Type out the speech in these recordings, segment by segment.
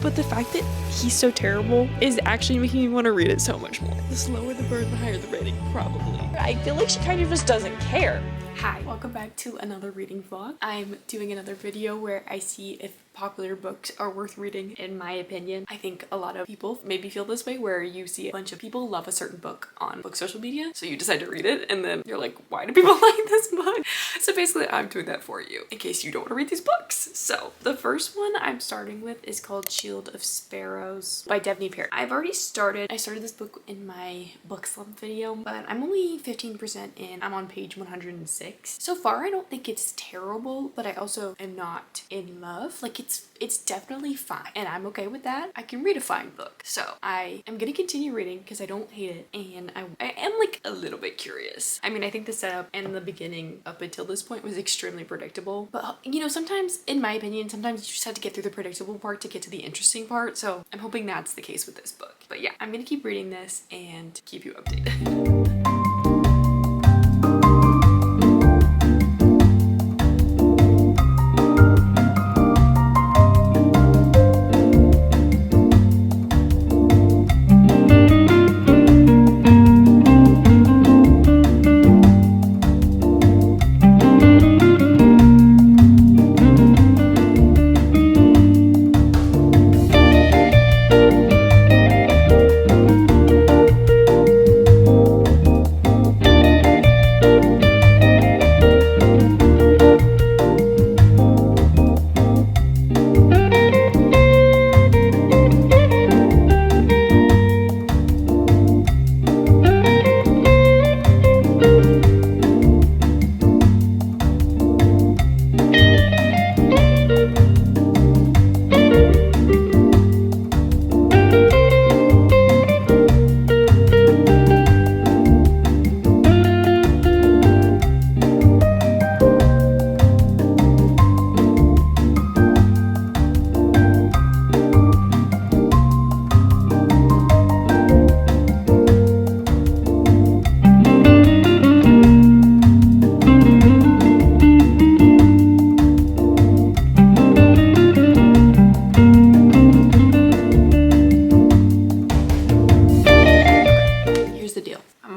but the fact that he's so terrible is actually making me want to read it so much more. The slower the burn, the higher the rating, probably. I feel like she kind of just doesn't care. Hi, welcome back to another reading vlog. I'm doing another video where I see if popular books are worth reading, in my opinion. I think a lot of people maybe feel this way, where you see a bunch of people love a certain book on book social media, so you decide to read it, and then you're like, why do people like this book? So basically, I'm doing that for you, in case you don't want to read these books. So the first one I'm starting with is called Shield of Sparrows by Devney Perry. I've already started. I started this book in my book slump video, but I'm only 15% in. I'm on page 106. So far, I don't think it's terrible, but I also am not in love. Like, it's definitely fine, and I'm okay with that. I can read a fine book. So I am gonna continue reading because I don't hate it, and I am like a little bit curious. I mean, I think the setup and the beginning up until this point was extremely predictable, but you know, sometimes, in my opinion, sometimes you just have to get through the predictable part to get to the interesting part. So I'm hoping that's the case with this book. But yeah, I'm gonna keep reading this and keep you updated.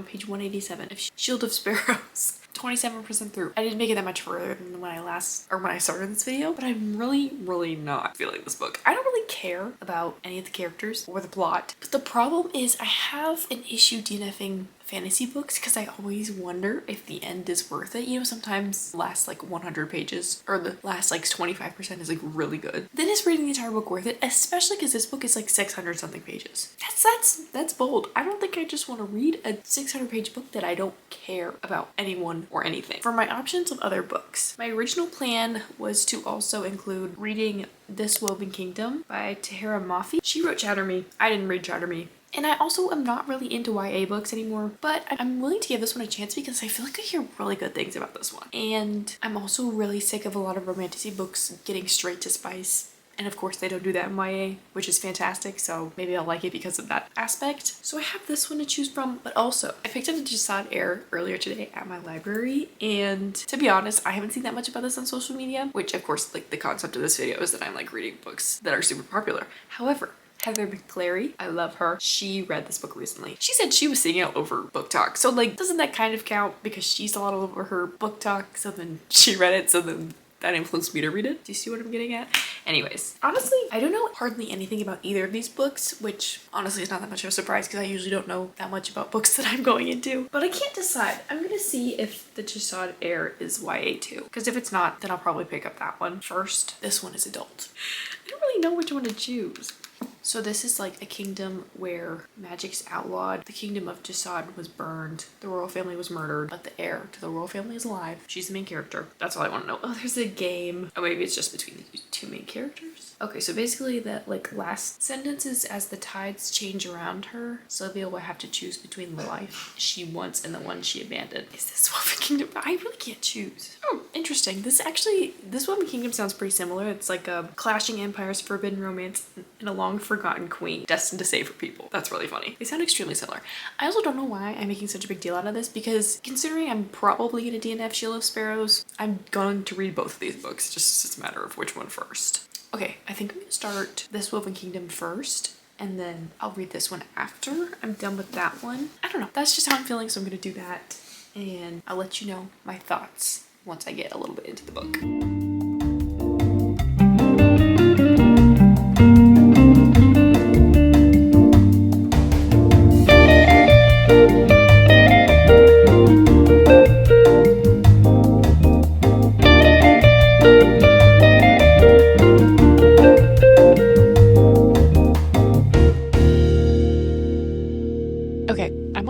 Page 187 of Shield of Sparrows. 27% through. I didn't make it that much further than when I started this video, but I'm really not feeling this book. I don't really care about any of the characters or the plot, but the problem is I have an issue DNFing fantasy books because I always wonder if the end is worth it. You know, sometimes the last like 100 pages or the last like 25% is like really good. Then is reading the entire book worth it? Especially because this book is like 600 something pages. That's bold. I don't think I just want to read a 600 page book that I don't care about anyone or anything. For my options of other books, my original plan was to also include reading This Woven Kingdom by Tahira Mafi. She wrote Chatter Me. I didn't read Chatter Me. And I also am not really into YA books anymore, but I'm willing to give this one a chance because I feel like I hear really good things about this one. And I'm also really sick of a lot of romantasy books getting straight to spice. And of course they don't do that in YA, which is fantastic, so maybe I'll like it because of that aspect. So I have this one to choose from, but also I picked up the Jasad Air earlier today at my library, and to be honest, I haven't seen that much about this on social media, which of course, like, the concept of this video is that I'm like reading books that are super popular. However, Heather McClary, I love her. She read this book recently. She said she was seeing it over BookTok. So like, doesn't that kind of count because she's all over her BookTok, so then she read it, so then that influenced me to read it. Do you see what I'm getting at? Anyways, honestly, I don't know hardly anything about either of these books, which honestly is not that much of a surprise because I usually don't know that much about books that I'm going into. But I can't decide. I'm gonna see if the Jasad Air is YA too, because if it's not, then I'll probably pick up that one first. This one is adult. I don't really know which one to choose. So this is like a kingdom where magic's outlawed. The kingdom of Jasad was burned. The royal family was murdered, but the heir to the royal family is alive. She's the main character. That's all I want to know. Oh, there's a game. Oh, maybe it's just between the two main characters. Okay, so basically that like last sentence is, as the tides change around her, Sylvia will have to choose between the life she wants and the one she abandoned. Is this Woven Kingdom? I really can't choose. Oh, interesting. This Woven Kingdom sounds pretty similar. It's like a clashing empires, forbidden romance, and a long forgotten queen destined to save her people. That's really funny. They sound extremely similar. I also don't know why I'm making such a big deal out of this, because considering I'm probably gonna DNF Shield of Sparrows, I'm going to read both of these books, just as a matter of which one first. Okay, I think I'm gonna start This Woven Kingdom first, and then I'll read this one after I'm done with that one. I don't know, that's just how I'm feeling, so I'm gonna do that, and I'll let you know my thoughts once I get a little bit into the book.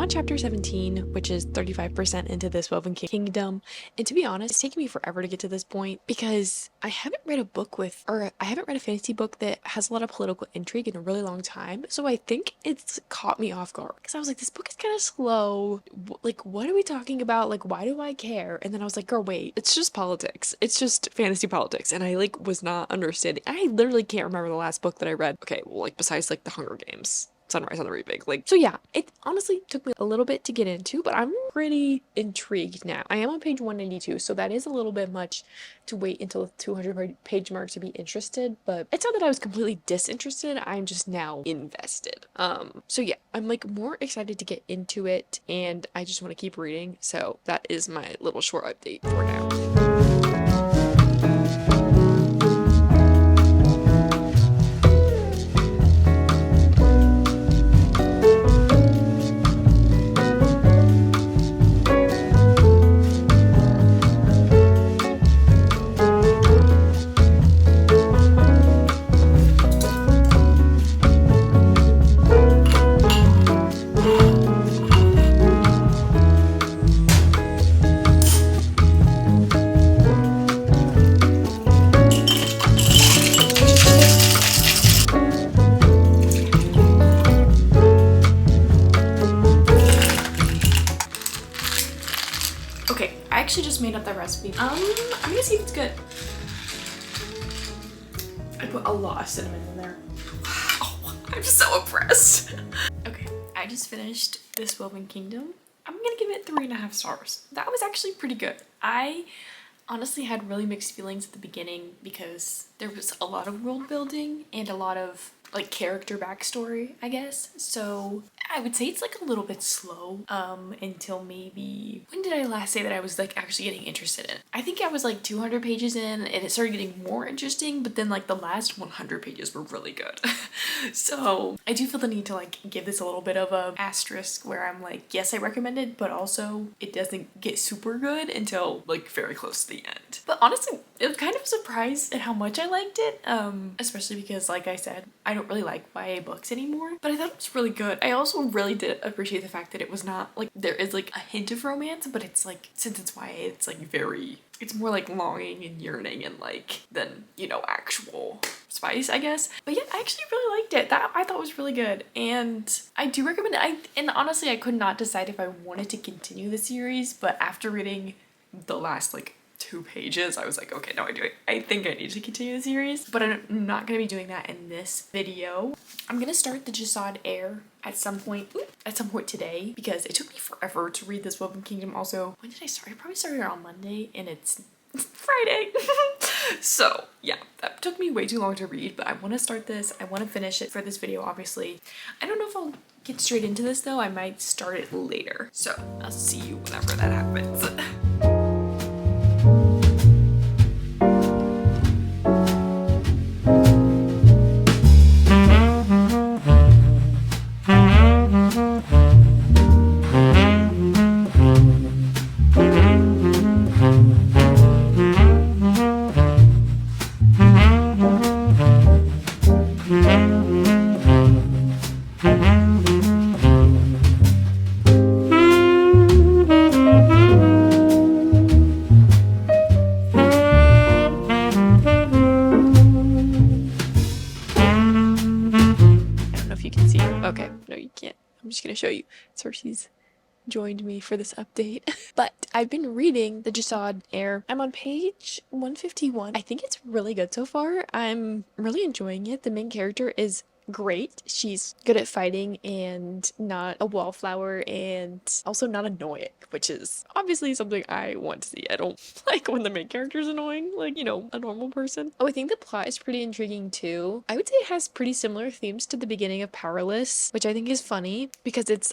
Chapter 17, which is 35% into This Woven Kingdom, and to be honest, it's taken me forever to get to this point because I haven't read a fantasy book that has a lot of political intrigue in a really long time, so I think it's caught me off guard because I was like, this book is kind of slow, like what are we talking about, like why do I care? And then I was like, girl, wait, it's just politics, it's just fantasy politics, and I like was not understanding. I literally can't remember the last book that I read, okay, well, like besides like The Hunger Games, Sunrise on the Reaping. Like, so yeah, it honestly took me a little bit to get into, but I'm pretty intrigued now. I am on page 192, so that is a little bit much to wait until the 200 page mark to be interested, but it's not that I was completely disinterested, I'm just now invested. So yeah, I'm like more excited to get into it, and I just want to keep reading, so that is my little short update for now. Okay, I actually just made up that recipe. I'm gonna see if it's good. I put a lot of cinnamon in there. Wow, I'm so impressed. Okay, I just finished This Woven Kingdom. I'm gonna give it 3.5 stars. That was actually pretty good. I honestly had really mixed feelings at the beginning because there was a lot of world building and a lot of like character backstory, I guess. So I would say it's like a little bit slow until maybe, when did I last say that I was like actually getting interested in it? I think I was like 200 pages in and it started getting more interesting, but then like the last 100 pages were really good. So I do feel the need to like give this a little bit of a asterisk where I'm like, yes, I recommend it, but also it doesn't get super good until like very close to the end. But honestly, it was kind of surprised at how much I liked it, especially because like I said, I don't really like YA books anymore, but I thought it was really good. I also really did appreciate the fact that it was not like, there is like a hint of romance, but it's like, since it's YA, it's like very, it's more like longing and yearning and like than, you know, actual spice, I guess. But yeah, I actually really liked it. That I thought was really good, and I do recommend it. And honestly, I could not decide if I wanted to continue the series, but after reading the last like 2 pages, I was like, okay, no, I think I need to continue the series, but I'm not gonna be doing that in this video. I'm gonna start the Jasad Heir at some point today, because it took me forever to read This Woven Kingdom. Also, when did I start? I probably started on Monday and it's Friday. So yeah, that took me way too long to read, but I want to start this. I want to finish it for this video, obviously. I don't know if I'll get straight into this though. I might start it later. So I'll see you whenever that happens. Okay, no you can't. I'm just gonna show you. Cersei's joined me for this update. But I've been reading the Jasad Heir. I'm on page 151. I think it's really good so far. I'm really enjoying it. The main character is great. She's good at fighting and not a wallflower and also not annoying, which is obviously something I want to see. I don't like when the main character is annoying, like, you know, a normal person. Oh, I think the plot is pretty intriguing too. I would say it has pretty similar themes to the beginning of Powerless, which I think is funny because it's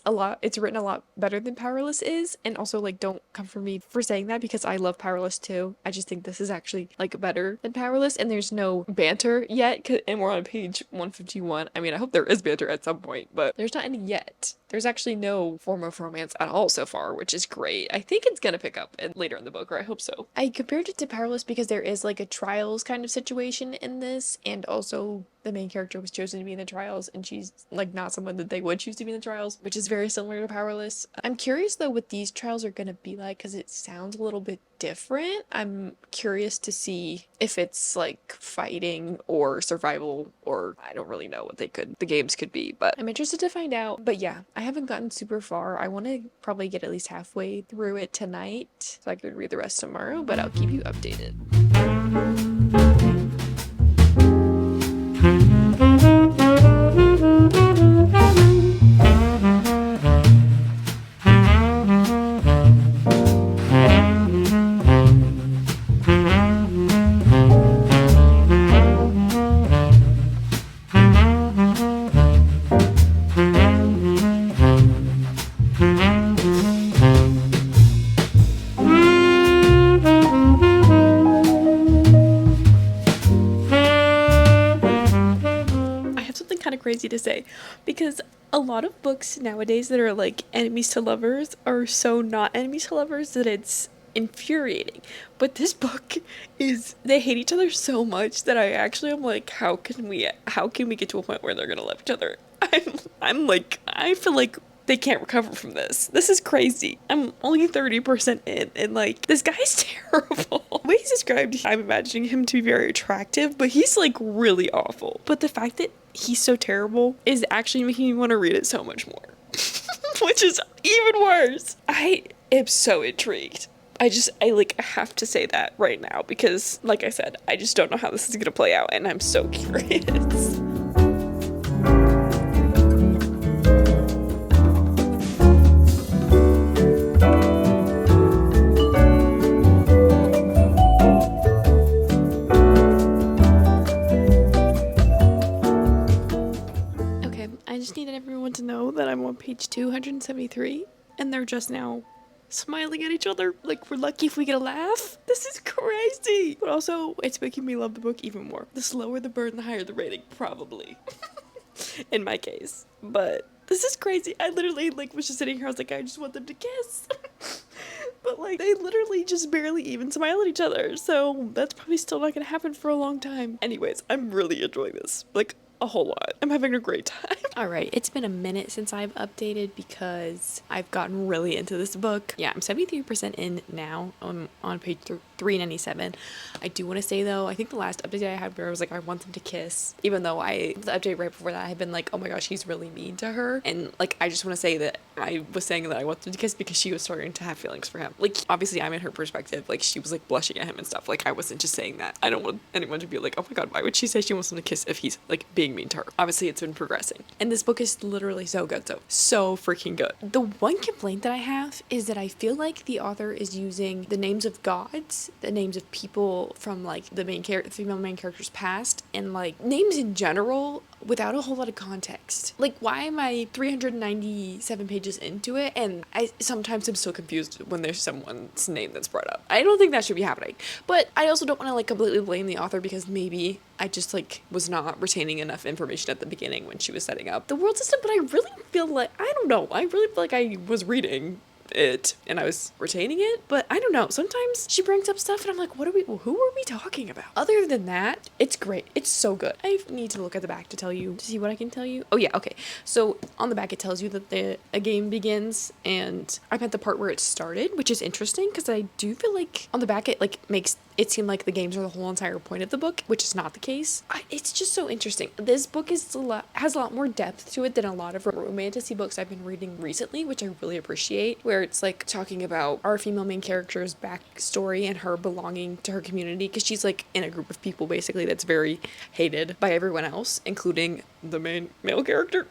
written a lot better than Powerless is. And also, like, don't come for me for saying that because I love Powerless too. I just think this is actually like better than Powerless, and there's no banter yet, and we're on page 151. I mean, I hope there is banter at some point, but there's not any yet. There's actually no form of romance at all so far, which is great. I think it's gonna pick up later in the book, or I hope so. I compared it to Powerless because there is like a trials kind of situation in this, and also the main character was chosen to be in the trials, and she's like not someone that they would choose to be in the trials, which is very similar to Powerless. I'm curious though what these trials are gonna be like because it sounds a little bit different. I'm curious to see if it's like fighting or survival, or I don't really know what the games could be, but I'm interested to find out. But yeah, I haven't gotten super far. I want to probably get at least halfway through it tonight so I could read the rest tomorrow, but I'll keep you updated. Crazy to say because a lot of books nowadays that are like enemies to lovers are so not enemies to lovers that it's infuriating. But this book is, they hate each other so much that I actually am like, how can we get to a point where they're gonna love each other? I'm like, I feel like they can't recover from this. This is crazy. I'm only 30% in, and like, this guy's terrible. The way he's described, I'm imagining him to be very attractive, but he's like really awful. But the fact that he's so terrible is actually making me want to read it so much more. Which is even worse. I am so intrigued. I have to say that right now because, like I said, I just don't know how this is gonna play out, and I'm so curious. I just needed everyone to know that I'm on page 273 and they're just now smiling at each other like we're lucky if we get a laugh. This is crazy. But also, it's making me love the book even more. The slower the burn, the higher the rating, probably. In my case. But this is crazy. I literally was just sitting here, I was like, I just want them to kiss. But they literally just barely even smile at each other. So that's probably still not gonna happen for a long time. Anyways, I'm really enjoying this. A whole lot. I'm having a great time. Alright, it's been a minute since I've updated because I've gotten really into this book. Yeah, I'm 73% in now. I'm on page 397. I do want to say though, I think the last update I had where I was like, I want them to kiss, even though the update right before that I had been like, oh my gosh, he's really mean to her. And I just want to say that I was saying that I want them to kiss because she was starting to have feelings for him. Obviously I'm in her perspective. She was blushing at him and stuff. I wasn't just saying that. I don't want anyone to be like, oh my god, why would she say she wants him to kiss if he's being mean to her? Obviously it's been progressing. And this book is literally so good. So freaking good. The one complaint that I have is that I feel like the author is using the names of gods, the names of people from the female main character's past, and names in general without a whole lot of context. Why am I 397 pages into it and I sometimes am so confused when there's someone's name that's brought up. I don't think that should be happening. But I also don't want to completely blame the author because maybe I just was not retaining enough information at the beginning when she was setting up the world system. But I really feel I don't know. I really feel like I was reading it and I was retaining it, but I don't know, sometimes she brings up stuff and I'm like, who are we talking about? Other than that, it's great. It's so good. I need to look at the back to see what I can tell you. Oh yeah, okay, so on the back it tells you that a game begins, and I'm at the part where it started, which is interesting because I do feel on the back it makes it seemed like the games are the whole entire point of the book, which is not the case. It's just so interesting. This book has a lot more depth to it than a lot of romantasy books I've been reading recently, which I really appreciate, where it's like talking about our female main character's backstory and her belonging to her community, because she's like in a group of people basically that's very hated by everyone else, including the main male character.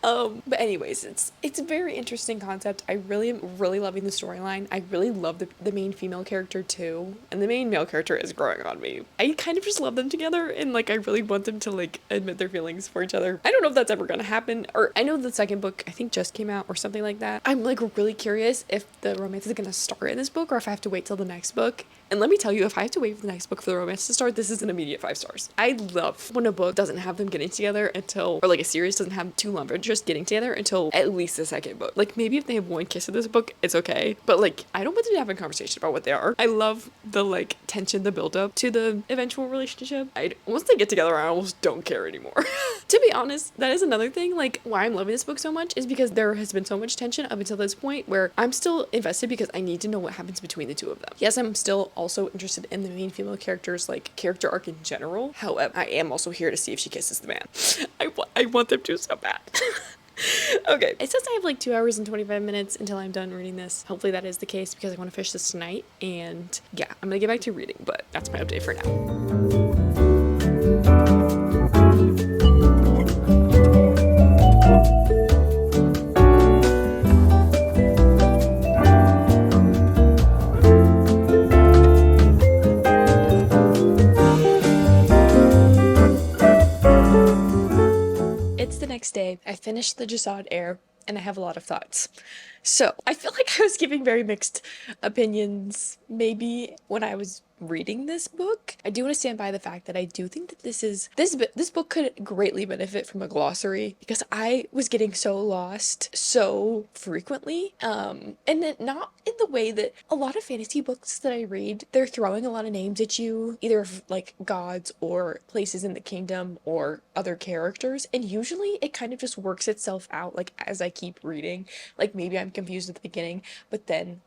But anyways, it's a very interesting concept. I really am really loving the storyline. I really love the main female character too, and the main male character is growing on me. I kind of just love them together, and like I really want them to like admit their feelings for each other. I don't know if that's ever gonna happen, or I know the second book I think just came out or something like that. I'm like really curious if the romance is gonna start in this book or if I have to wait till the next book. And let me tell you, if I have to wait for the next book for the romance to start, this is an immediate 5 stars. I love when a book doesn't have them getting together until, or like a series doesn't have 2 love interests getting together until at least the second book. Like maybe if they have 1 kiss in this book, it's okay. But like, I don't want them to have a conversation about what they are. I love the like tension, the build up to the eventual relationship. Once they get together, I almost don't care anymore. To be honest, that is another thing, like why I'm loving this book so much is because there has been so much tension up until this point where I'm still invested because I need to know what happens between the 2 of them. Yes, I'm still also interested in the main female character's like character arc in general. However, I am also here to see if she kisses the man. I want them to so bad. Okay, it says I have like 2 hours and 25 minutes until I'm done reading this. Hopefully that is the case because I want to finish this tonight. And yeah, I'm gonna get back to reading, but that's my update for now. It's the next day. I finished the Jasad Air and I have a lot of thoughts. So I feel like I was giving very mixed opinions maybe when I was reading this book. I do want to stand by the fact that I do think that this book could greatly benefit from a glossary because I was getting so lost so frequently, and it, not in the way that a lot of fantasy books that I read, they're throwing a lot of names at you, either of like gods or places in the kingdom or other characters, and usually it kind of just works itself out like as I keep reading. Like maybe I'm confused at the beginning, but then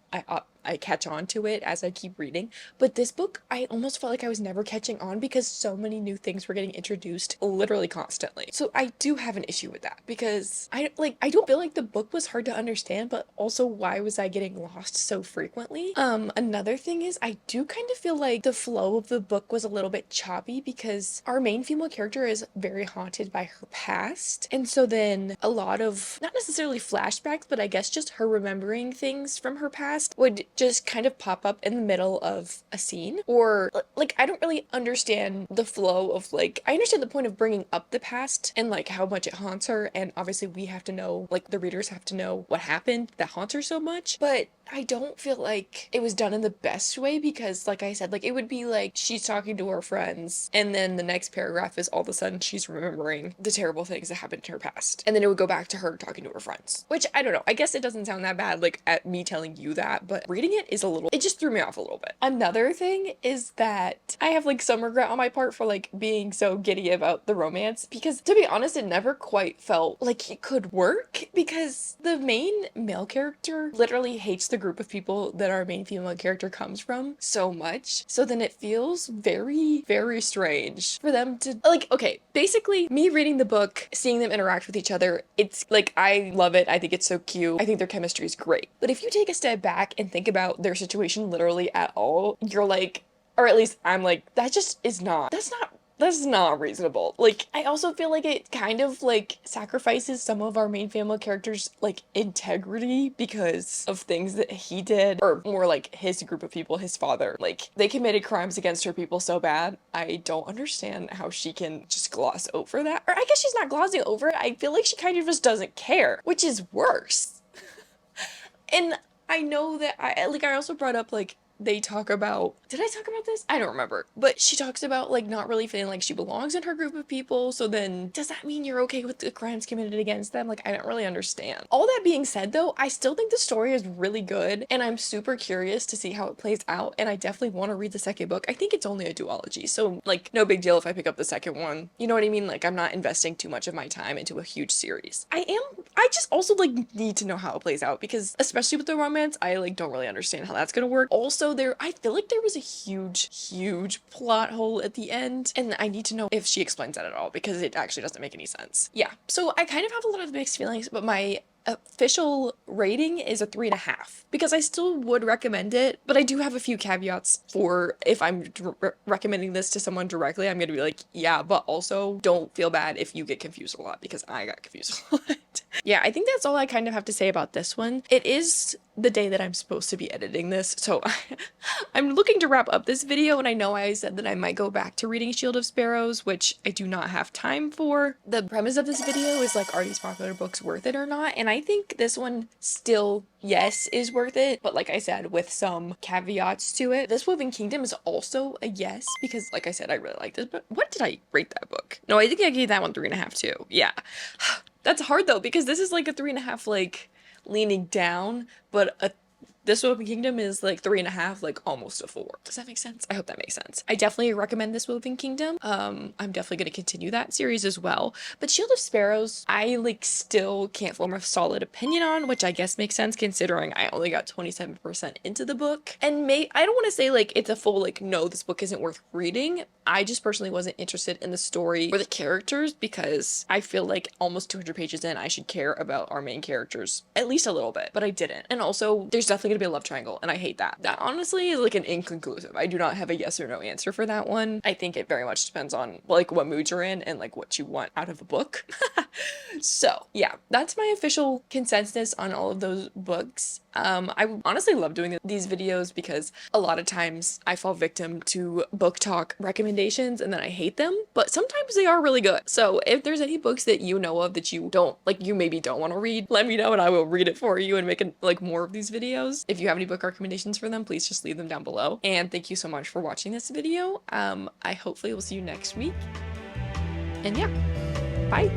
I catch on to it as I keep reading. But this book, I almost felt like I was never catching on because so many new things were getting introduced literally constantly. So I do have an issue with that because I don't feel like the book was hard to understand, but also why was I getting lost so frequently? Another thing is I do kind of feel like the flow of the book was a little bit choppy because our main female character is very haunted by her past. And so then a lot of, not necessarily flashbacks, but I guess just her remembering things from her past would just kind of pop up in the middle of a scene, or like I don't really understand the flow of like, I understand the point of bringing up the past and like how much it haunts her, and obviously we have to know, like the readers have to know what happened that haunts her so much, but I don't feel like it was done in the best way because like I said, like it would be like she's talking to her friends and then the next paragraph is all of a sudden she's remembering the terrible things that happened in her past, and then it would go back to her talking to her friends, which I don't know, I guess it doesn't sound that bad like at me telling you that, but reading it is it just threw me off a little bit. Another thing is that I have like some regret on my part for like being so giddy about the romance because to be honest it never quite felt like it could work because the main male character literally hates the group of people that our main female character comes from so much, so then it feels very, very strange for them to like, okay, basically me reading the book, seeing them interact with each other, it's like I love it, I think it's so cute, I think their chemistry is great, but if you take a step back and think about their situation literally at all, you're like, or at least I'm like, that's not reasonable. Like, I also feel like it kind of like sacrifices some of our main female characters like integrity because of things that he did, or more like his group of people, his father. Like, they committed crimes against her people so bad. I don't understand how she can just gloss over that. Or I guess she's not glossing over it. I feel like she kind of just doesn't care, which is worse. And I know that I also brought up like, they talk about, did I talk about this? I don't remember, but she talks about like not really feeling like she belongs in her group of people, so then does that mean you're okay with the crimes committed against them? Like, I don't really understand. All that being said though, I still think the story is really good and I'm super curious to see how it plays out, and I definitely want to read the second book. I think it's only a duology, so like no big deal if I pick up the second one, you know what I mean? Like, I'm not investing too much of my time into a huge series. I just also like need to know how it plays out because especially with the romance, I like don't really understand how that's gonna work. Also, Also, I feel like there was a huge plot hole at the end, and I need to know if she explains that at all, because it actually doesn't make any sense. Yeah, so I kind of have a lot of mixed feelings, but my official rating is a 3.5, because I still would recommend it, but I do have a few caveats for if I'm recommending this to someone directly. I'm gonna be like, yeah, but also don't feel bad if you get confused a lot, because I got confused a lot. Yeah, I think that's all I kind of have to say about this one. It is the day that I'm supposed to be editing this, so I'm looking to wrap up this video, and I know I said that I might go back to reading Shield of Sparrows, which I do not have time for. The premise of this video is like, are these popular books worth it or not? And I think this one still, yes, is worth it, but like I said, with some caveats to it. This Woven Kingdom is also a yes, because like I said, I really like this, but what did I rate that book? No, I think I gave that one 3.5 too. Yeah. That's hard though, because this is like a 3.5, like leaning down, but This Woven Kingdom is like 3.5, like almost a 4. Does that make sense? I hope that makes sense. I definitely recommend This Woven Kingdom. I'm definitely going to continue that series as well. But Shield of Sparrows, I like still can't form a solid opinion on, which I guess makes sense considering I only got 27% into the book. And I don't want to say like it's a full like, no, this book isn't worth reading. I just personally wasn't interested in the story or the characters, because I feel like almost 200 pages in, I should care about our main characters at least a little bit, but I didn't. And also, there's definitely gonna be a love triangle, and I hate that. That honestly is like an inconclusive. I do not have a yes or no answer for that one. I think it very much depends on like what mood you're in and like what you want out of a book. So yeah, that's my official consensus on all of those books. I honestly love doing these videos because a lot of times I fall victim to book talk recommendations and then I hate them, but sometimes they are really good. So if there's any books that you know of that you don't like, you maybe don't want to read, let me know and I will read it for you and make like more of these videos. If you have any book recommendations for them, please just leave them down below. And thank you so much for watching this video. I hopefully will see you next week. And yeah, bye.